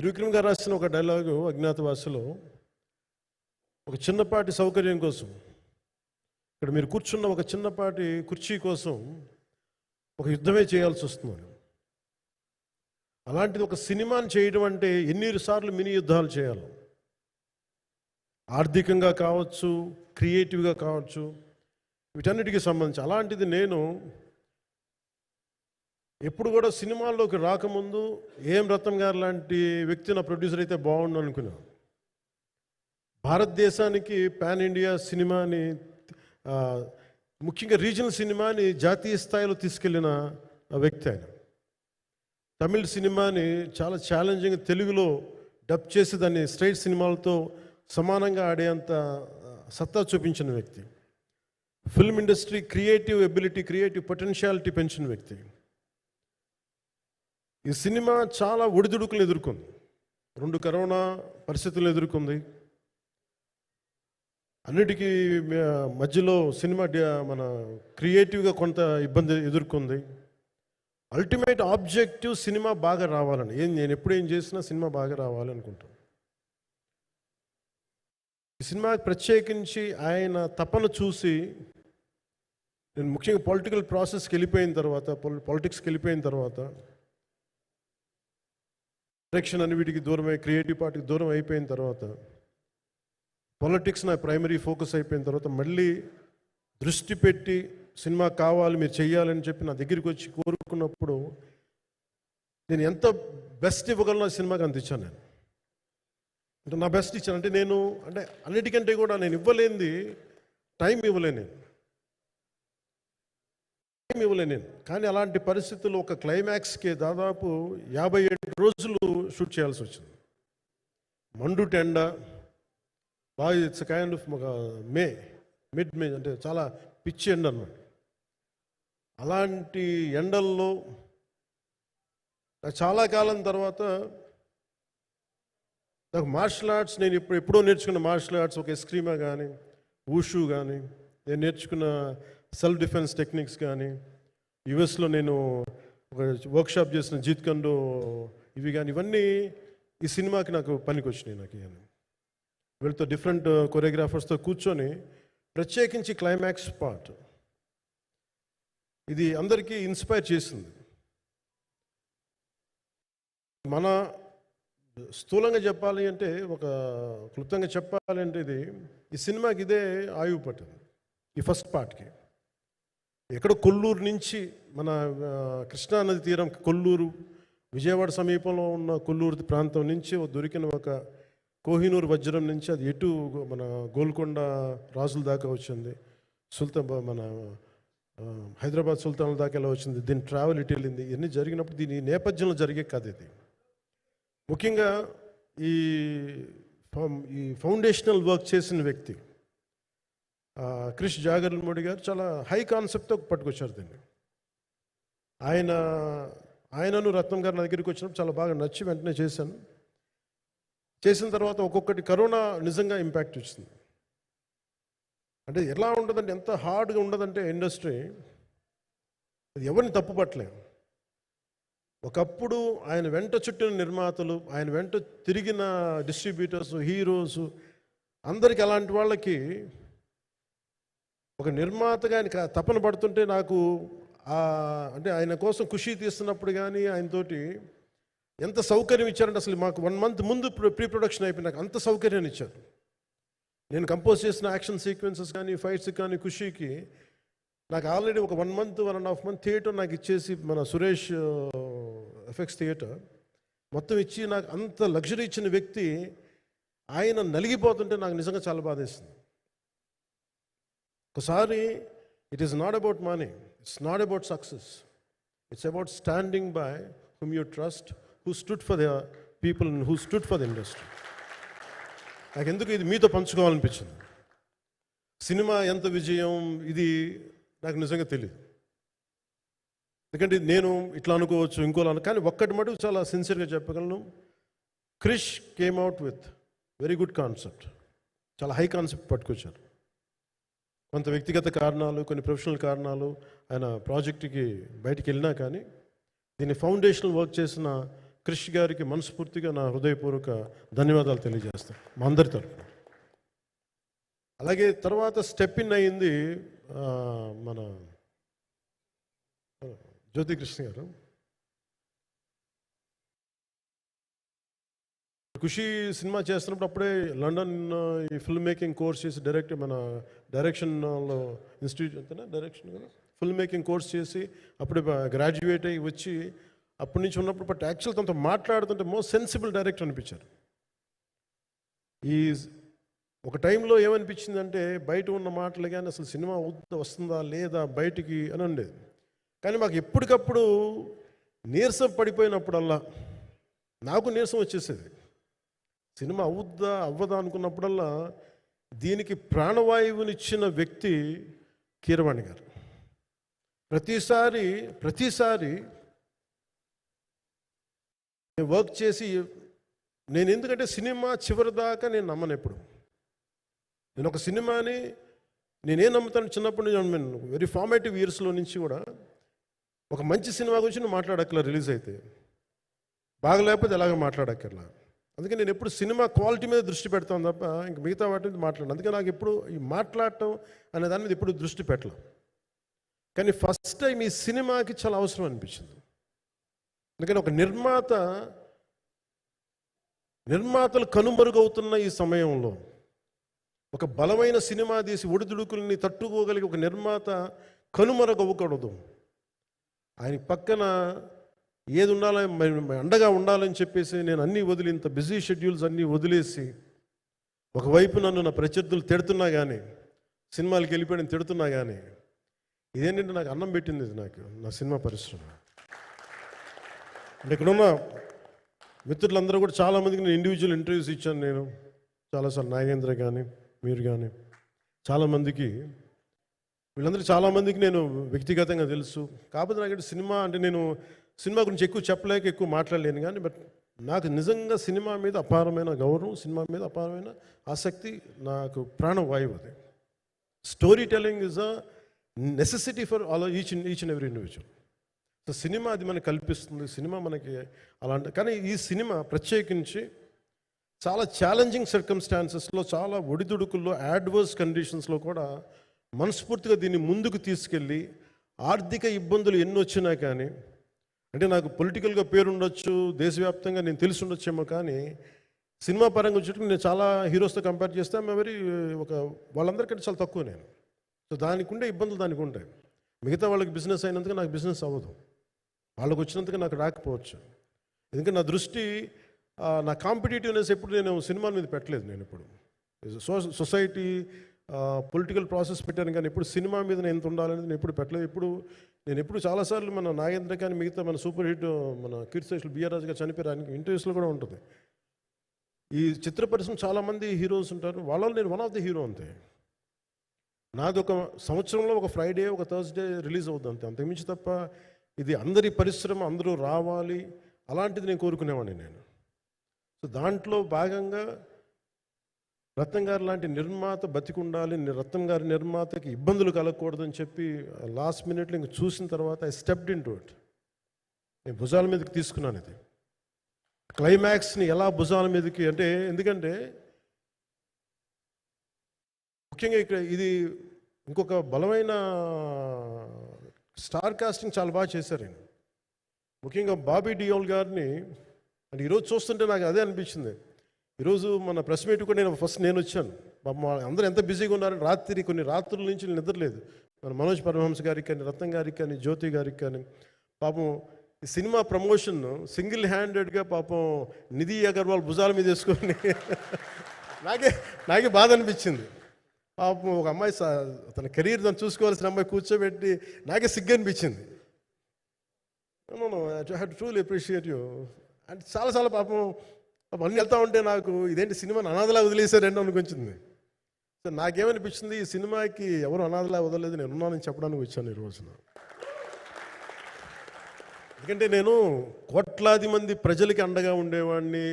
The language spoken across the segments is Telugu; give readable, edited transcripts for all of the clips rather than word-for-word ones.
త్రివిక్రమ్ గారు రాసిన ఒక డైలాగు అజ్ఞాతవాసిలో, ఒక చిన్నపాటి సౌకర్యం కోసం, ఇక్కడ మీరు కూర్చున్న ఒక చిన్నపాటి కుర్చీ కోసం ఒక యుద్ధమే చేయాల్సి వస్తుంది. అలాంటిది ఒక సినిమాని చేయడం అంటే ఎన్నిసార్లు మినీ యుద్ధాలు చేయాలి, ఆర్థికంగా కావచ్చు, క్రియేటివ్గా కావచ్చు, వీటన్నిటికీ సంబంధించి. అలాంటిది నేను ఎప్పుడు కూడా సినిమాల్లోకి రాకముందు ఏం రత్నం గారు లాంటి వ్యక్తి నా ప్రొడ్యూసర్ అయితే బాగుండు అనుకున్నాను. భారతదేశానికి పాన్ ఇండియా సినిమాని, ముఖ్యంగా రీజనల్ సినిమాని జాతీయ స్థాయిలో తీసుకెళ్ళిన వ్యక్తి ఆయన. తమిళ సినిమాని చాలా ఛాలెంజింగ్ తెలుగులో డబ్ చేసి దాన్ని స్ట్రైట్ సినిమాలతో సమానంగా ఆడేంత సత్తా చూపించిన వ్యక్తి. Film industry creative ability, creative potentiality పెంచిన వ్యక్తి. ఈ సినిమా చాలా ఒడిదుడుకులు ఎదుర్కొంది, 2 కరోనా పరిస్థితులు ఎదుర్కొంది. అన్నిటికీ మధ్యలో సినిమా మన క్రియేటివ్గా కొంత ఇబ్బంది ఎదుర్కొంది. అల్టిమేట్ ఆబ్జెక్టివ్ సినిమా బాగా రావాలని, నేను ఎప్పుడు ఏం చేసినా సినిమా బాగా రావాలి అనుకుంటాను. ఈ సినిమా ప్రత్యేకించి ఆయన తపన చూసి నేను ముఖ్యంగా పొలిటికల్ ప్రాసెస్కి వెళ్ళిపోయిన తర్వాత, పాలిటిక్స్కి వెళ్ళిపోయిన తర్వాత, డైరెక్షన్ అని వీటికి దూరమై క్రియేటివ్ పార్టీకి దూరం అయిపోయిన తర్వాత, పాలిటిక్స్ నా ప్రైమరీ ఫోకస్ అయిపోయిన తర్వాత, మళ్ళీ దృష్టి పెట్టి సినిమా కావాలి, మీరు చెయ్యాలని చెప్పి నా దగ్గరికి వచ్చి కోరుకున్నప్పుడు నేను ఎంత బెస్ట్ ఇవ్వగలను సినిమాకి అంత ఇచ్చాను. నేను అంటే నా బెస్ట్ ఇచ్చాను. అంటే నేను అన్నిటికంటే కూడా నేను ఇవ్వలేనిది టైం ఇవ్వలేను నేను. కానీ అలాంటి పరిస్థితుల్లో ఒక క్లైమాక్స్కి దాదాపు 57 రోజులు షూట్ చేయాల్సి వచ్చింది. మండు టెండ బాగా, ఇట్స్ కైండ్ ఆఫ్ మిడ్ మే, అంటే చాలా పిచ్చి ఎండ అన్నమాట. అలాంటి ఎండల్లో చాలా కాలం తర్వాత నాకు మార్షల్ ఆర్ట్స్, నేను ఎప్పుడో నేర్చుకున్న మార్షల్ ఆర్ట్స్, ఒక ఎస్క్రీమా కానీ, ఊషు కానీ, నేను నేర్చుకున్న సెల్ఫ్ డిఫెన్స్ టెక్నిక్స్ కానీ, యుఎస్లో నేను ఒక వర్క్షాప్ చేసిన జీత్ కండో ఇవి కానీ, ఇవన్నీ ఈ సినిమాకి నాకు పనికి వచ్చినాయి. నాకు వీళ్ళతో డిఫరెంట్ కొరియోగ్రాఫర్స్తో కూర్చొని ప్రత్యేకించి క్లైమాక్స్ పార్ట్ ఇది అందరికీ ఇన్స్పైర్ చేసింది. మన స్థూలంగా చెప్పాలి అంటే, ఒక క్లుప్తంగా చెప్పాలి అంటే, ఈ సినిమాకి ఇదే ఆయువు పట్టింది. ఈ ఫస్ట్ పార్ట్కి ఎక్కడో కొల్లూరు నుంచి, మన కృష్ణానది తీరం కొల్లూరు, విజయవాడ సమీపంలో ఉన్న కొల్లూరు ప్రాంతం నుంచి దొరికిన ఒక కోహినూరు వజ్రం నుంచి అది ఎటు మన గోల్కొండ రాజుల దాకా వచ్చింది, మన హైదరాబాద్ సుల్తాన్ల దాకా ఎలా వచ్చింది, దీని ట్రావెల్ ఇటు వెళ్ళింది. ఇవన్నీ జరిగినప్పుడు దీని నేపథ్యంలో జరిగే కథ ఇది. ముఖ్యంగా ఈ ఫౌండేషనల్ వర్క్ చేసిన వ్యక్తి క్రిష్ జాగర్లమూడి గారు చాలా హై కాన్సెప్ట్తో పట్టుకొచ్చారు దీన్ని. ఆయనను రత్నం గారు నా దగ్గరికి వచ్చినప్పుడు చాలా బాగా నచ్చి వెంటనే చేశాను. చేసిన తర్వాత ఒక్కొక్కటి కరోనా నిజంగా ఇంపాక్ట్ వచ్చింది. అంటే ఎలా ఉండదంటే, ఎంత హార్డ్గా ఉండదంటే ఇండస్ట్రీ, అది ఎవరిని తప్పుపట్టలేము. ఒకప్పుడు ఆయన వెంట చుట్టిన నిర్మాతలు, ఆయన వెంట తిరిగిన డిస్ట్రిబ్యూటర్స్, హీరోస్, అందరికి అలాంటి వాళ్ళకి ఒక నిర్మాతగా ఆయన తపన పడుతుంటే నాకు అంటే ఆయన కోసం ఖుషి తీస్తున్నప్పుడు కానీ ఆయనతోటి ఎంత సౌకర్యం ఇచ్చారంటే, అసలు మాకు 1 month ముందు ప్రీ ప్రొడక్షన్ అయిపోయి నాకు అంత సౌకర్యాన్ని ఇచ్చారు. నేను కంపోజ్ చేసిన యాక్షన్ సీక్వెన్సెస్ కానీ, ఫైట్స్ కానీ, ఖుషీకి నాకు ఆల్రెడీ ఒక 1 month 1.5 month థియేటర్ నాకు ఇచ్చేసి, మన సురేష్ ఎఫెక్ట్స్ థియేటర్ మొత్తం ఇచ్చి నాకు అంత లగ్జరీ ఇచ్చిన వ్యక్తి ఆయన నలిగిపోతుంటే నాకు నిజంగా చాలా బాధేస్తుంది. ఒకసారి it is not about money, it's not about success, it's about standing by whom you trust, who stood for the people and who stood for the industry. నాకు ఎందుకు ఇది మీతో పంచుకోవాలనిపించింది. సినిమా ఎంత విజయం ఇది నాకు నిజంగా తెలియదు, ఎందుకంటే నేను ఇట్లా అనుకోవచ్చు, ఇంకోలా కానీ ఒక్కటి మటుకు చాలా సిన్సియర్గా చెప్పగలను. Krish came out with very good concept, చాలా హై కాన్సెప్ట్ పట్టుకొచ్చారు. కొంత వ్యక్తిగత కారణాలు, కొన్ని ప్రొఫెషనల్ కారణాలు ఆయన ప్రాజెక్టుకి బయటికి వెళ్ళినా కానీ, దీన్ని ఫౌండేషనల్ వర్క్ చేసిన క్రిష్ గారికి మనస్ఫూర్తిగా నా హృదయపూర్వక ధన్యవాదాలు తెలియజేస్తాను మా అందరి తరఫున. అలాగే తర్వాత స్టెప్ ఇన్ అయింది మన జ్యోతికృష్ణ గారు. ఖుషి సినిమా చేస్తున్నప్పుడు అప్పుడే లండన్ ఈ ఫిల్మ్ మేకింగ్ కోర్స్ చేసి మన డైరెక్షన్లో ఇన్స్టిట్యూట్ అంతేనా డైరెక్షన్ కదా ఫిల్మ్ మేకింగ్ కోర్స్ చేసి అప్పుడే గ్రాడ్యుయేట్ అయ్యి వచ్చి అప్పటి నుంచి ఉన్నప్పుడు బట్ యాక్చువల్ తనతో మాట్లాడుతుంటే మోస్ట్ సెన్సిబుల్ డైరెక్టర్ అనిపించారు. ఈ ఒక టైంలో ఏమనిపించిందంటే బయట ఉన్న మాటలు కానీ అసలు సినిమా వస్తుందా లేదా బయటికి అని ఉండేది. కానీ మాకు ఎప్పటికప్పుడు నీరసం పడిపోయినప్పుడల్లా నాకు నీరసం వచ్చేసేది. సినిమా అవ్వదా అనుకున్నప్పుడల్లా దీనికి ప్రాణవాయువునిచ్చిన వ్యక్తి కీరవాణి గారు. ప్రతిసారి నేను వర్క్ చేసి నేను ఎందుకంటే సినిమా చివరి దాకా నేను నమ్మను. ఎప్పుడు నేను ఒక సినిమాని నేనేం నమ్ముతాను చిన్నప్పటి నుంచి వెరీ ఫార్మేటివ్ ఇయర్స్లో నుంచి కూడా ఒక మంచి సినిమా గురించి నువ్వు మాట్లాడక్కర్లా, రిలీజ్ అయితే బాగలేకపోతే ఎలాగ మాట్లాడక్కర్లా. అందుకే నేను ఎప్పుడు సినిమా క్వాలిటీ మీద దృష్టి పెడతాను తప్ప ఇంక మిగతా వాటి మీద మాట్లాడను. అందుకే నాకు ఎప్పుడు ఈ మాట్లాడటం అనే దాని మీద ఎప్పుడు దృష్టి పెట్టలేం. కానీ ఫస్ట్ టైం ఈ సినిమాకి చాలా అవసరం అనిపించింది. అందుకని ఒక నిర్మాతలు కనుమరుగవుతున్న ఈ సమయంలో ఒక బలమైన సినిమా తీసి ఒడిదుడుకుల్ని తట్టుకోగలిగి ఒక నిర్మాత కనుమరుగవ్వకూడదు. ఆయన పక్కన ఏది ఉండాలని అండగా ఉండాలని చెప్పేసి నేను అన్నీ వదిలి ఇంత బిజీ షెడ్యూల్స్ అన్నీ వదిలేసి ఒకవైపు నన్ను నా ప్రత్యర్థులు తిడుతున్నా కానీ సినిమాలకి వెళ్ళిపోయిన తిడుతున్నా కానీ ఇదేంటంటే నాకు అన్నం పెట్టింది ఇది నాకు నా సినిమా పరిశ్రమ. అంటే ఇక్కడున్న మిత్రులందరూ కూడా చాలామందికి నేను ఇండివిజువల్ ఇంటర్వ్యూస్ ఇచ్చాను. నేను చాలాసార్లు నాగేంద్ర కానీ మీరు కానీ చాలామందికి వీళ్ళందరికీ చాలామందికి నేను వ్యక్తిగతంగా తెలుసు. కాకపోతే నాకు సినిమా అంటే నేను సినిమా గురించి ఎక్కువ చెప్పలేక ఎక్కువ మాట్లాడలేను. కానీ బట్ నాకు నిజంగా సినిమా మీద అపారమైన గౌరవం, సినిమా మీద అపారమైన ఆసక్తి, నాకు ప్రాణవాయువు అది. Story telling is a necessity for all each and every individual. So cinema అది మనకు కల్పిస్తుంది, సినిమా మనకి అలాంటి. కానీ ఈ సినిమా ప్రత్యేకించి చాలా ఛాలెంజింగ్ సర్కమ్స్టాన్సెస్లో, చాలా ఒడిదుడుకుల్లో, యాడ్వర్స్ కండిషన్స్లో కూడా మనస్ఫూర్తిగా దీన్ని ముందుకు తీసుకెళ్ళి ఆర్థిక ఇబ్బందులు ఎన్ని వచ్చినా కానీ, అంటే నాకు పొలిటికల్గా పేరు ఉండొచ్చు, దేశవ్యాప్తంగా నేను తెలిసి ఉండొచ్చేమో, కానీ సినిమా పరంగా వచ్చేటప్పుడు నేను చాలా హీరోస్తో కంపేర్ చేస్తే వాళ్ళందరికంటే చాలా తక్కువ నేను. సో దానికి ఉండే ఇబ్బందులు దానికి ఉంటాయి. మిగతా వాళ్ళకి బిజినెస్ అయినందుకు నాకు బిజినెస్ అవ్వదు, వాళ్ళకి వచ్చినందుకు నాకు రాకపోవచ్చు. ఎందుకంటే నా దృష్టి, నా కాంపిటేటివ్నెస్ ఎప్పుడు నేను సినిమాల మీద పెట్టలేదు. నేను ఇప్పుడు సొసైటీ పొలిటికల్ ప్రాసెస్ పెట్టాను, కానీ ఎప్పుడు సినిమా మీద నేను ఎంత ఉండాలనేది నేను ఎప్పుడు పెట్టలేదు. నేను ఎప్పుడు చాలాసార్లు మన నాగేంద్ర కానీ మిగతా మన సూపర్ హిట్ మన కీర్తిశేషులు బిఆర్ రాజు గారు చనిపోయారు ఇంటర్వ్యూస్లో కూడా ఉంటుంది. ఈ చిత్ర పరిశ్రమ చాలామంది హీరోస్ ఉంటారు, వాళ్ళలో నేను వన్ ఆఫ్ ది హీరో అంతే. నాది ఒక సంవత్సరంలో ఒక ఫ్రైడే ఒక థర్స్డే రిలీజ్ అవుతుంది అంతే, అంతకుమించి తప్ప ఇది అందరి పరిశ్రమ, అందరూ రావాలి అలాంటిది నేను కోరుకునేవాడిని నేను. సో దాంట్లో భాగంగా రత్నం గారు లాంటి నిర్మాత బతికుండాలి, రత్నం గారి నిర్మాతకి ఇబ్బందులు కలగకూడదని చెప్పి లాస్ట్ మినిట్లో ఇంక చూసిన తర్వాత I stepped in to it. నేను భుజాల మీదకి తీసుకున్నాను ఇది. క్లైమాక్స్ని ఎలా భుజాల మీదకి అంటే, ఎందుకంటే ముఖ్యంగా ఇక్కడ ఇది ఇంకొక బలమైన స్టార్ కాస్టింగ్ చాలా బాగా చేశారు ఆయన. ముఖ్యంగా బాబీ డియోల్ గారిని అంటే ఈరోజు చూస్తుంటే నాకు అదే అనిపించింది. ఈరోజు మన ప్రెస్ మీట్ కూడా నేను వచ్చాను. అందరూ ఎంత బిజీగా ఉన్నారని కొన్ని రాత్రుల నుంచి నిద్రలేదు. మన మనోజ్ పరమహంస గారికి కానీ, రత్నం గారికి కానీ, జ్యోతి గారికి కానీ, పాపం ఈ సినిమా ప్రమోషన్ సింగిల్ హ్యాండెడ్గా పాపం నిధి అగర్వాల్ భుజాల మీద వేసుకొని నాకే బాధ అనిపించింది. పాపం ఒక అమ్మాయి తన కెరీర్ తను చూసుకోవాల్సిన అమ్మాయి కూర్చోబెట్టి నాకే సిగ్గు అనిపించింది. I have to truly appreciate you. అంటే చాలా పాపం అన్నీ వెళ్తూ ఉంటే నాకు ఇదేంటి సినిమాని అనాథలా వదిలేశారంటే అనిపించింది. సో నాకేమనిపించింది, ఈ సినిమాకి ఎవరు అనాథలా వదలలేదు, నేను ఉన్నానని చెప్పడానికి వచ్చాను ఈ రోజున. ఎందుకంటే నేను కోట్లాది మంది ప్రజలకి అండగా ఉండేవాడిని,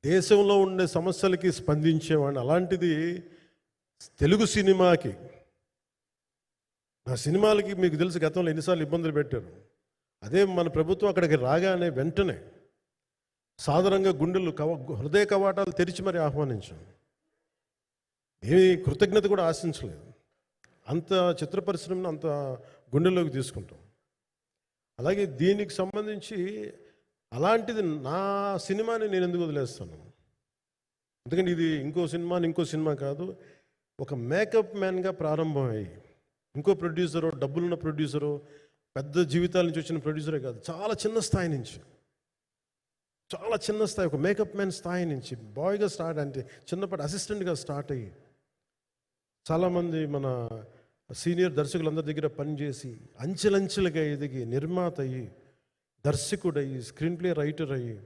దేశంలో ఉండే సమస్యలకి స్పందించేవాడిని. అలాంటిది తెలుగు సినిమాకి, నా సినిమాలకి మీకు తెలుసు గతంలో ఎన్నిసార్లు ఇబ్బందులు పెట్టారు. అదే మన ప్రభుత్వం అక్కడికి రాగానే వెంటనే సాధారణంగా గుండెలు హృదయ కవాటాలు తెరిచి మరి ఆహ్వానించాం. ఏమి కృతజ్ఞత కూడా ఆశించలేదు. అంత చిత్ర పరిశ్రమను అంత గుండెల్లోకి తీసుకుంటాం. అలాగే దీనికి సంబంధించి అలాంటిది నా సినిమాని నేను ఎందుకు వదిలేస్తాను? ఎందుకంటే ఇది ఇంకో సినిమా కాదు. ఒక మేకప్ మ్యాన్గా ప్రారంభమయ్యి ఇంకో ప్రొడ్యూసరు, డబ్బులున్న ప్రొడ్యూసరు, పెద్ద జీవితాల నుంచి వచ్చిన ప్రొడ్యూసరే కాదు, చాలా చిన్న స్థాయి నుంచి, ఒక మేకప్ మ్యాన్ స్థాయి నుంచి బాయ్గా స్టార్ట్, అంటే చిన్నప్పటి అసిస్టెంట్గా స్టార్ట్ అయ్యి చాలామంది మన సీనియర్ దర్శకులందరి దగ్గర పనిచేసి అంచెలంచెలుగా ఎదిగి నిర్మాత అయ్యి, దర్శకుడయ్యి, స్క్రీన్ ప్లే రైటర్ అయ్యి,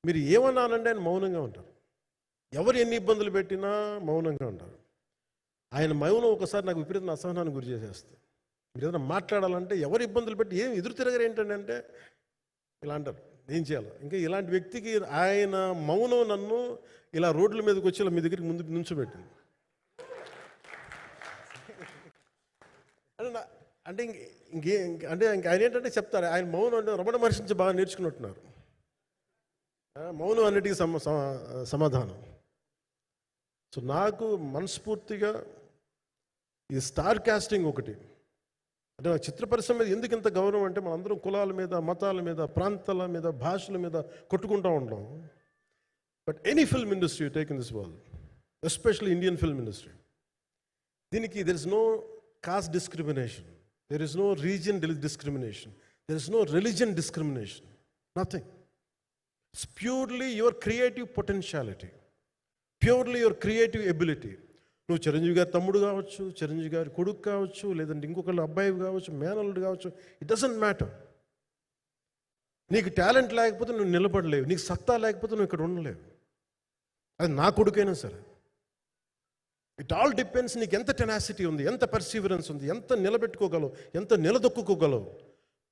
మీరు ఏమన్నానంటే ఆయన మౌనంగా ఉంటారు. ఎవరు ఎన్ని ఇబ్బందులు పెట్టినా మౌనంగా ఉంటారు. ఆయన మౌనం ఒకసారి నాకు విపరీత అసహనాన్ని గురి చేసేస్తుంది. మీరు ఏదైనా మాట్లాడాలంటే ఎవరు ఇబ్బందులు పెట్టి ఏం ఎదురు తిరగరు ఏంటంటే ఇలా అంటారు, ఏం చేయాలి. ఇంకా ఇలాంటి వ్యక్తికి ఆయన మౌనం నన్ను ఇలా రోడ్ల మీదకి వచ్చి ఇలా మీ దగ్గరికి ముందు నుంచోబెట్టింది. అంటే ఆయన ఏంటంటే చెప్తారు, ఆయన మౌనం అంటే రమణ మహర్షి నుంచి బాగా నేర్చుకున్నట్టున్నారు. మౌనం అన్నిటికీ సమాధానం. సో నాకు మనస్ఫూర్తిగా ఈ స్టార్ కాస్టింగ్ ఒకటి, అంటే నాకు చిత్ర పరిశ్రమ మీద ఎందుకు ఇంత గౌరవం అంటే మనందరం కులాల మీద, మతాల మీద, ప్రాంతాల మీద, భాషల మీద కొట్టుకుంటూ ఉంటాం. But any film industry take in this world, especially Indian film industry, దీనికి there is no caste discrimination, there is no region discrimination, there is no religion discrimination, nothing. It's purely your creative potentiality, purely your creative ability. నువ్వు చిరంజీవి గారి తమ్ముడు కావచ్చు, చిరంజీవి గారి కొడుకు కావచ్చు, లేదంటే ఇంకొకళ్ళు అబ్బాయి కావచ్చు, మేనల్లుడు కావచ్చు, ఇట్ డజంట్ మ్యాటర్. నీకు టాలెంట్ లేకపోతే నువ్వు నిలబడలేవు, నీకు సత్తా లేకపోతే నువ్వు ఇక్కడ ఉండలేవు. అది నా కొడుకైనా సరే. ఇట్ ఆల్ డిపెండ్స్ నీకు ఎంత టెనాసిటీ ఉంది, ఎంత పర్సీవరెన్స్ ఉంది, ఎంత నిలబెట్టుకోగలవు, ఎంత నిలదొక్కుకోగలవు,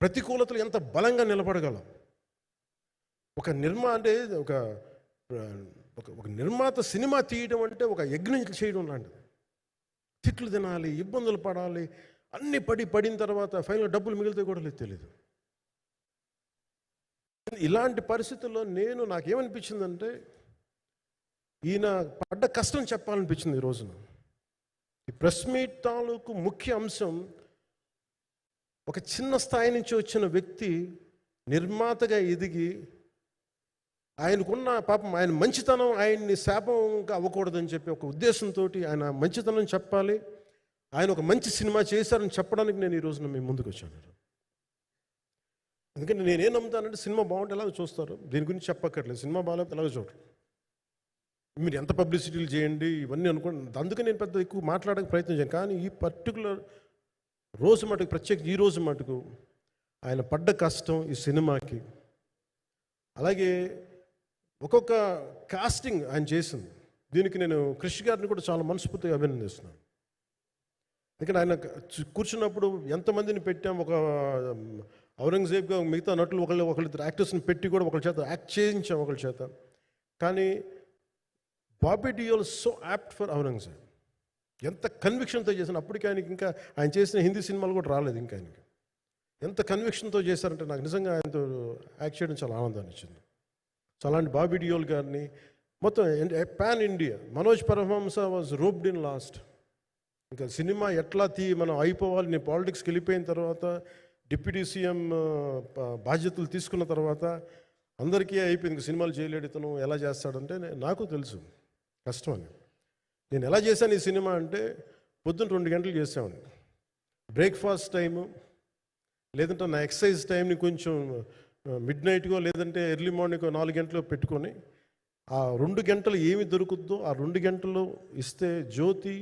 ప్రతికూలతలు ఎంత బలంగా నిలబడగలవు. ఒక నిర్మాత సినిమా తీయడం అంటే ఒక యజ్ఞం చేయడం లాంటిది. తిట్లు తినాలి, ఇబ్బందులు పడాలి, అన్ని పడిన తర్వాత ఫైనల్ డబ్బులు మిగిలితే కూడా తెలియదు. ఇలాంటి పరిస్థితుల్లో నాకేమనిపించిందంటే ఈయన పడ్డ కష్టం చెప్పాలనిపించింది ఈ రోజున. ఈ ప్రెస్ మీట్ తాలూకు ముఖ్య అంశం, ఒక చిన్న స్థాయి నుంచి వచ్చిన వ్యక్తి నిర్మాతగా ఎదిగి ఆయనకున్న పాపం, ఆయన మంచితనం ఆయన్ని శాపంగా అవ్వకూడదని చెప్పి ఒక ఉద్దేశంతో ఆయన మంచితనం చెప్పాలి, ఆయన ఒక మంచి సినిమా చేశారని చెప్పడానికి నేను ఈ రోజున మీ ముందుకు వచ్చాను. ఎందుకంటే నేనేం నమ్ముతానంటే సినిమా బాగుంటే ఎలాగో చూస్తారు, దీని గురించి చెప్పక్కర్లేదు. సినిమా బాగాలేకపోతే ఎలాగో చూడరు, మీరు ఎంత పబ్లిసిటీలు చేయండి ఇవన్నీ అనుకోండి. అందుకే నేను పెద్ద ఎక్కువ మాట్లాడడానికి ప్రయత్నం చేయను. కానీ ఈ పర్టికులర్ రోజు మటుకు, ప్రత్యేక ఈ రోజు మటుకు ఆయన పడ్డ కష్టం ఈ సినిమాకి, అలాగే ఒక్కొక్క కాస్టింగ్ ఆయన చేసింది, దీనికి నేను క్రిష్ గారిని కూడా చాలా మనస్ఫూర్తిగా అభినందిస్తున్నాను. ఎందుకంటే ఆయన కూర్చున్నప్పుడు ఎంతమందిని పెట్టాం, ఒక ఔరంగజేబ్గా మిగతా నటులు ఒకళ్ళిద్దరు యాక్టర్స్ని పెట్టి కూడా ఒకళ్ళ చేత యాక్ట్ చేయించాం ఒకళ్ళ చేత. కానీ Bobby Deol so apt for Aurangzeb, ఎంత కన్విక్షన్తో చేశాను. అప్పటికి ఆయనకి ఇంకా ఆయన చేసిన హిందీ సినిమాలు కూడా రాలేదు ఇంకా ఆయనకి. ఎంత కన్విక్షన్తో చేశారంటే నాకు నిజంగా ఆయనతో యాక్ట్ చేయడం చాలా ఆనందాన్ని ఇచ్చింది. సో అలాంటి బాబీ డియోల్ గారిని మొత్తం pan India, Manoj Paramahamsa was roped in last. ఇంకా సినిమా ఎట్లా మనం అయిపోవాలి, నేను పాలిటిక్స్కి వెళ్ళిపోయిన తర్వాత, డిప్యూటీ సీఎం బాధ్యతలు తీసుకున్న తర్వాత అందరికీ అయిపోయింది, సినిమాలు చేయలేడు ఇతను, ఎలా చేస్తాడంటే నాకు తెలుసు కష్టం అని. నేను ఎలా చేశాను ఈ సినిమా అంటే, పొద్దున్న 2 గంటలు చేసామని, బ్రేక్ఫాస్ట్ టైము, లేదంటే నా ఎక్సర్సైజ్ టైంని కొంచెం మిడ్ నైట్గో లేదంటే ఎర్లీ మార్నింగ్ 4 గంటలు పెట్టుకొని, ఆ 2 గంటలు ఏమి దొరుకుద్దో ఆ 2 గంటలు ఇస్తే జ్యోతి,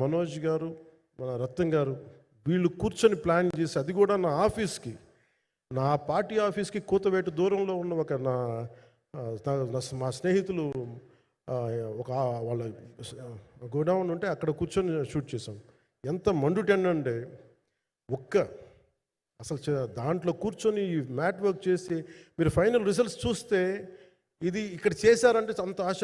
మనోజ్ గారు, మన రత్నం గారు, వీళ్ళు కూర్చొని ప్లాన్ చేసి, అది కూడా నా ఆఫీస్కి, నా పార్టీ ఆఫీస్కి కూతవేటు దూరంలో ఉన్న ఒక మా స్నేహితులు వాళ్ళ గోడౌన్ ఉంటే అక్కడ కూర్చొని షూట్ చేసాం. ఎంత మండుటెండంటే అసలు దాంట్లో కూర్చొని మ్యాట్ వర్క్ చేసి మీరు ఫైనల్ రిజల్ట్స్ చూస్తే ఇది ఇక్కడ చేశారంటే అంత ఆశ